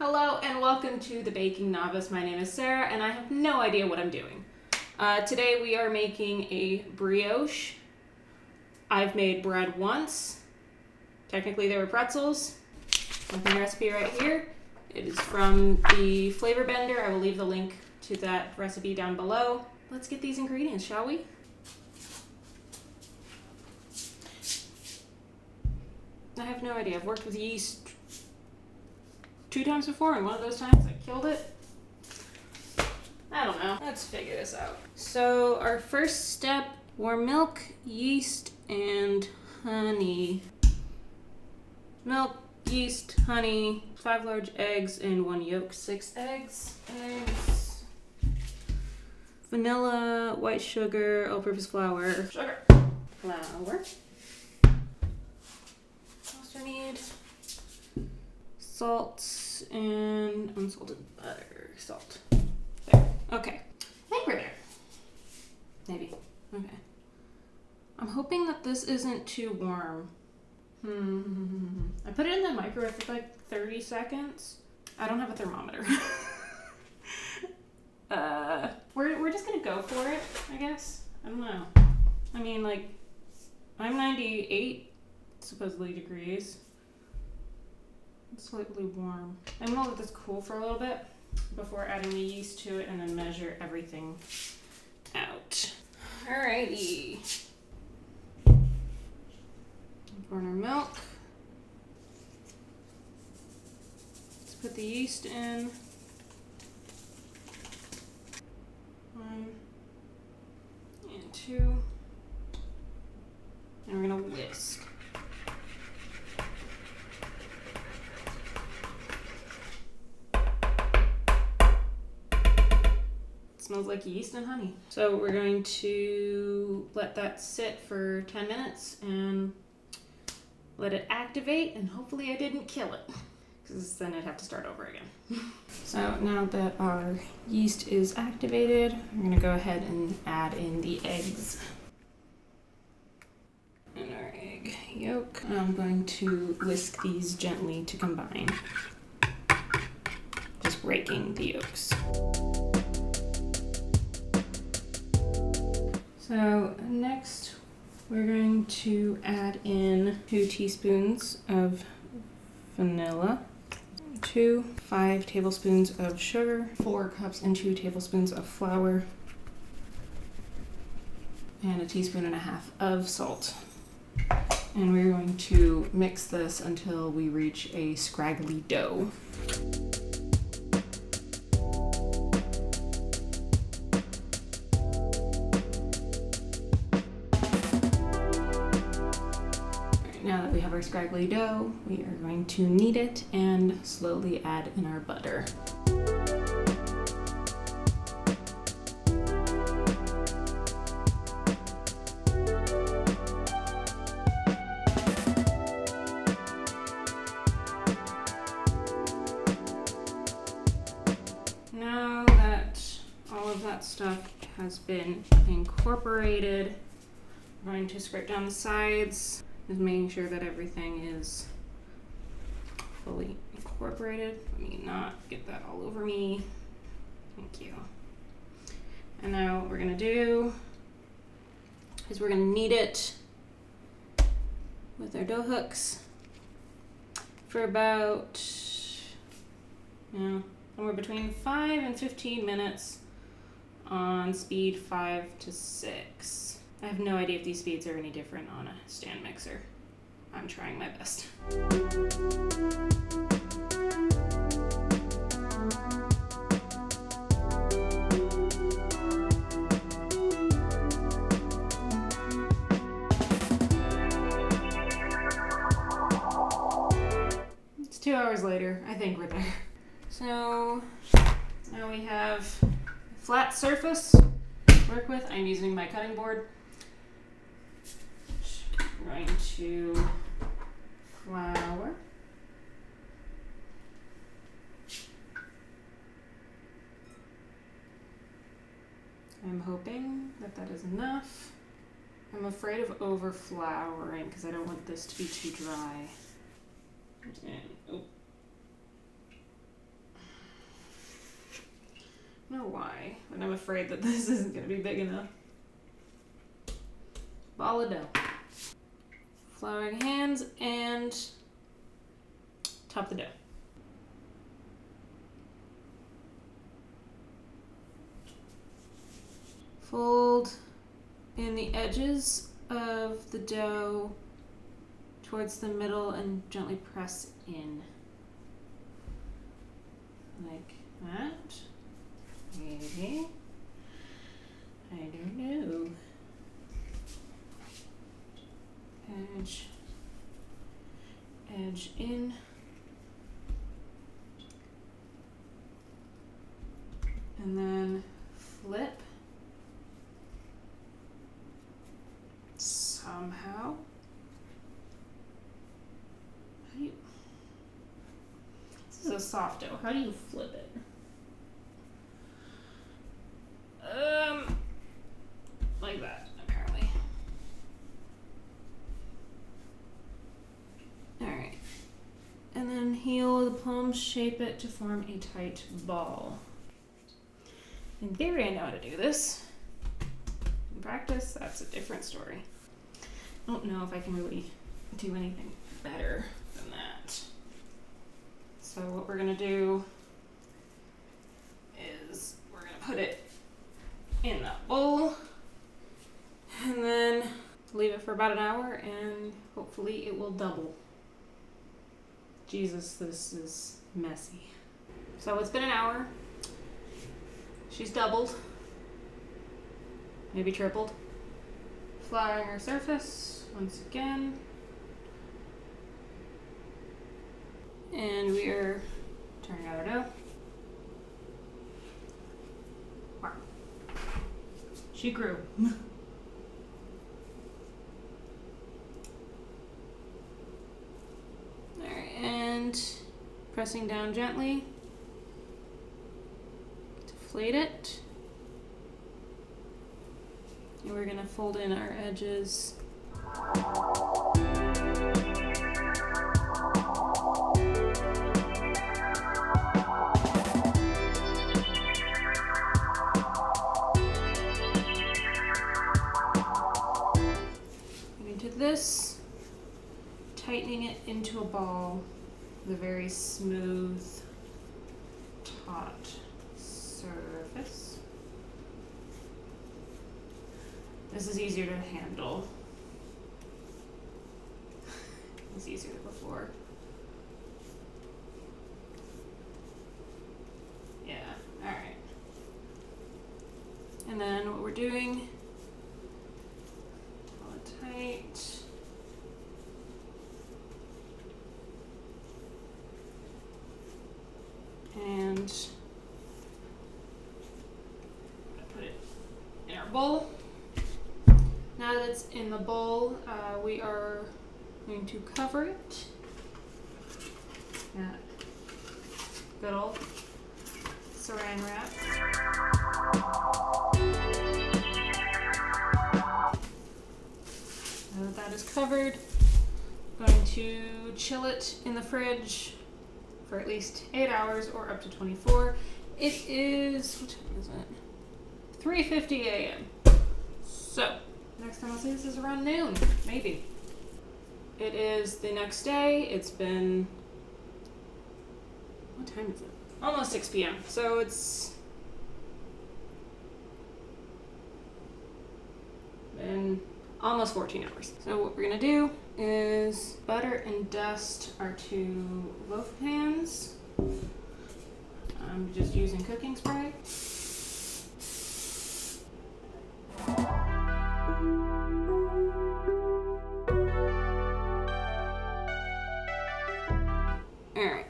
Hello and welcome to the Baking Novice. My name is Sarah and I have no idea what I'm doing. Today we are making a brioche. I've made bread once. Technically they were pretzels. Making the recipe right here. It is from the Flavor Bender. I will leave the link to that recipe down below. Let's get these ingredients, shall we? I have no idea. I've worked with yeast 2 times before, and one of those times I killed it. I don't know. Let's figure this out. So our first step, warm milk, yeast, and honey. Milk, yeast, honey, 5 large eggs, and 1 yolk. 6 eggs. Vanilla, white sugar, all-purpose flour. Sugar. Flour. Also need salt and unsalted butter. Salt. There. Okay. I think we're there. Maybe. Okay. I'm hoping that this isn't too warm. I put it in the microwave for like 30 seconds. I don't have a thermometer. We're just gonna go for it, I guess. I don't know. I mean, like, I'm 98 supposedly degrees. It's slightly warm. I'm gonna let this cool for a little bit before adding the yeast to it and then measure everything out. Alrighty. Pour in our milk. Let's put the yeast in. 1 and 2. And we're gonna whisk. Smells like yeast and honey. So we're going to let that sit for 10 minutes and let it activate, and hopefully I didn't kill it, because then I'd have to start over again. So now that our yeast is activated, I'm gonna go ahead and add in the eggs. And our egg yolk. I'm going to whisk these gently to combine. Just raking the yolks. So next we're going to add in 2 teaspoons of vanilla, 5 tablespoons of sugar, 4 cups and 2 tablespoons of flour, and 1.5 teaspoons of salt. And we're going to mix this until we reach a scraggly dough. Now that we have our scraggly dough, we are going to knead it and slowly add in our butter. Now that all of that stuff has been incorporated, I'm going to scrape down the sides. Just making sure that everything is fully incorporated. Let me not get that all over me. Thank you. And now what we're gonna do is we're gonna knead it with our dough hooks for about, somewhere between 5 and 15 minutes on speed 5 to 6. I have no idea if these speeds are any different on a stand mixer. I'm trying my best. It's 2 hours later. I think we're there. So now we have a flat surface to work with. I'm using my cutting board. I'm going to flour. I'm hoping that that is enough. I'm afraid of over-flouring because I don't want this to be too dry. And, why, but I'm afraid that this isn't gonna be big enough. Ball of dough. Flouring hands and top the dough. Fold in the edges of the dough towards the middle and gently press in. Like that. Maybe. I don't know. Edge in. And then flip. Somehow. How do you... This is a soft dough. How do you flip it? Like that, apparently. Alright. And then heel the palms, shape it to form a tight ball. In theory, I know how to do this. In practice, that's a different story. I don't know if I can really do anything better than that. So what we're gonna do is we're gonna put it in that bowl and then leave it for about an hour and hopefully it will double. Jesus, this is messy. So it's been an hour. She's doubled, maybe tripled. Flouring our surface once again. And we are turning out our dough. Wow. She grew. Alright, and pressing down gently. Deflate it. And we're gonna fold in our edges. Into this, tightening it into a ball with a very smooth, taut surface. This is easier to handle. It's easier than before. Yeah, alright. And then what we're doing, pull it tight. And put it in our bowl. Now that it's in the bowl, we are going to cover it. Yeah. Good old saran wrap. Now that that is covered, I'm going to chill it in the fridge for at least 8 hours or up to 24. It is, what time is it? 3:50 a.m. So, next time I'll see this is around noon, maybe. It is the next day. It's been, what time is it? Almost 6 p.m. So it's been almost 14 hours. So what we're gonna do is butter and dust our 2 loaf pans. I'm just using cooking spray. Alright.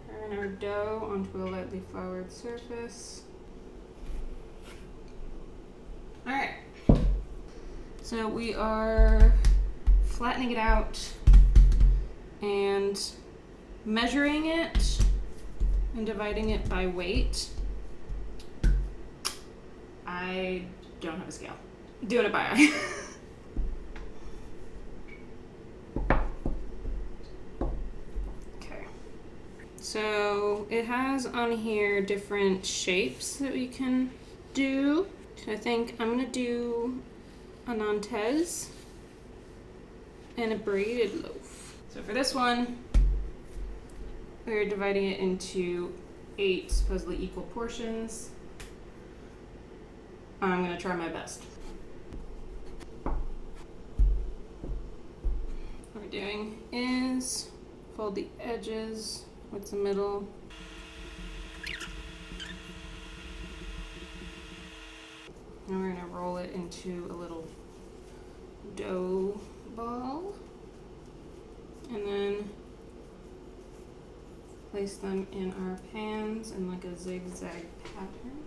Turn our dough onto a lightly floured surface. Alright. So we are flattening it out and measuring it and dividing it by weight. I don't have a scale. Doing it by eye. So it has on here different shapes that we can do. So I think I'm gonna do a Nantes and a braided loaf. So for this one, we're dividing it into 8 supposedly equal portions. I'm gonna try my best. What we're doing is fold the edges with the middle. And we're gonna roll it into a little dough ball. And then place them in our pans in like a zigzag pattern.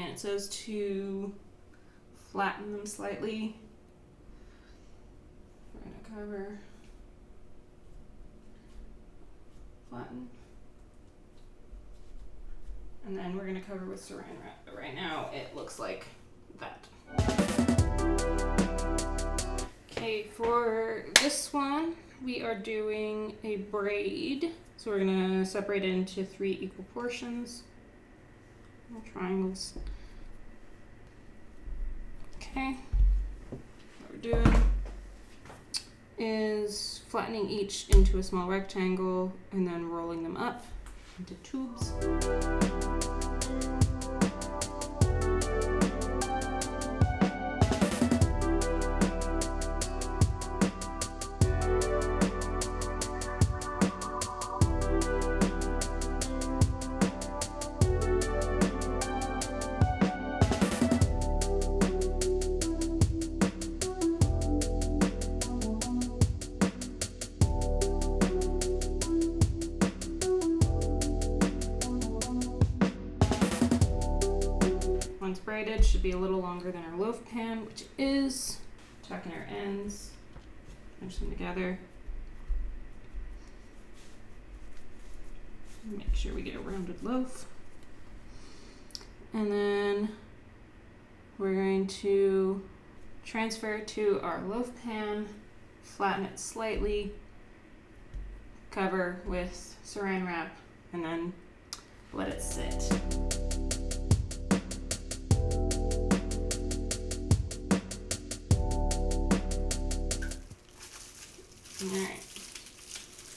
It says to flatten them slightly. We're going to cover, flatten, and then we're going to cover with saran wrap. But right now it looks like that. Okay, for this one we are doing a braid. So we're going to separate it into 3 equal portions, triangles. Okay, what we're doing is flattening each into a small rectangle and then rolling them up into tubes. Once braided, should be a little longer than our loaf pan, which is. Tuck in our ends, pinch them together. Make sure we get a rounded loaf. And then we're going to transfer it to our loaf pan, flatten it slightly, cover with saran wrap, and then let it sit. Alright,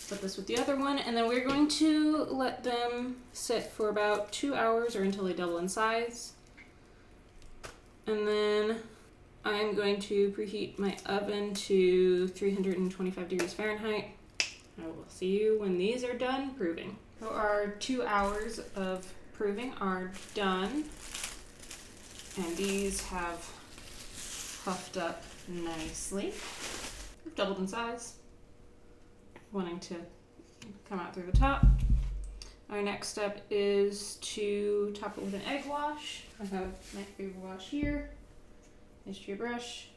put this with the other one, and then we're going to let them sit for about 2 hours or until they double in size. And then I'm going to preheat my oven to 325 degrees Fahrenheit. I will see you when these are done proving. So our 2 hours of proving are done, and these have puffed up nicely. They've doubled in size, wanting to come out through the top. Our next step is to top it with an egg wash. I have my egg wash here. Here's your brush.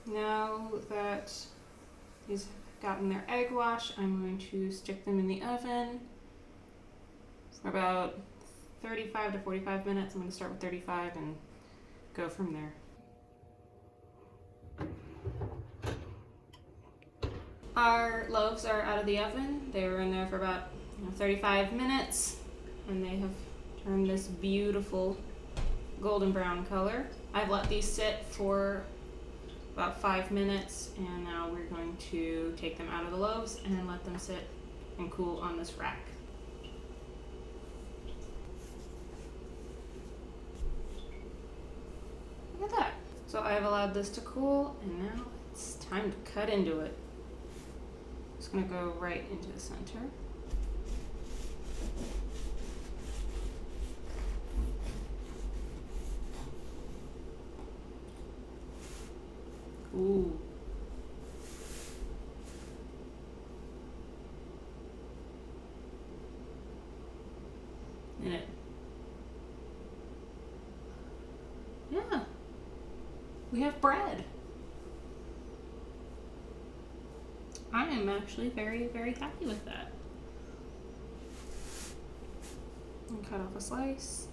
Now that these gotten their egg wash, I'm going to stick them in the oven for about 35 to 45 minutes. I'm going to start with 35 and go from there. Our loaves are out of the oven. They were in there for about 35 minutes, and they have turned this beautiful golden brown color. I've let these sit for about 5 minutes, and now we're going to take them out of the loaves and let them sit and cool on this rack. Look at that. So I've allowed this to cool, and now it's time to cut into it. Just gonna go right into the center. Ooh. In it. Yeah. We have bread. I am actually very, very happy with that. And cut off a slice.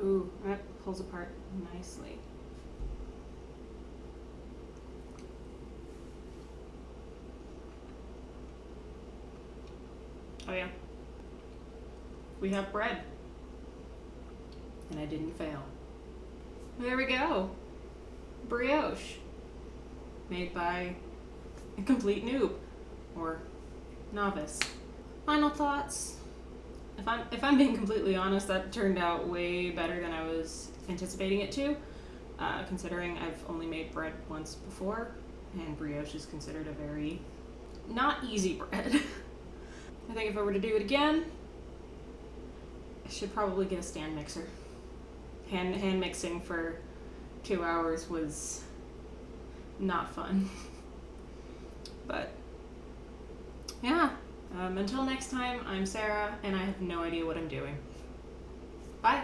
Ooh, that pulls apart nicely. Oh yeah. We have bread. And I didn't fail. There we go. Brioche. Made by a complete noob. Or novice. Final thoughts. If I'm being completely honest, that turned out way better than I was anticipating it to. Considering I've only made bread once before, and brioche is considered a very not easy bread. I think if I were to do it again, I should probably get a stand mixer. Hand mixing for 2 hours was not fun. But yeah, until next time, I'm Sarah, and I have no idea what I'm doing. Bye.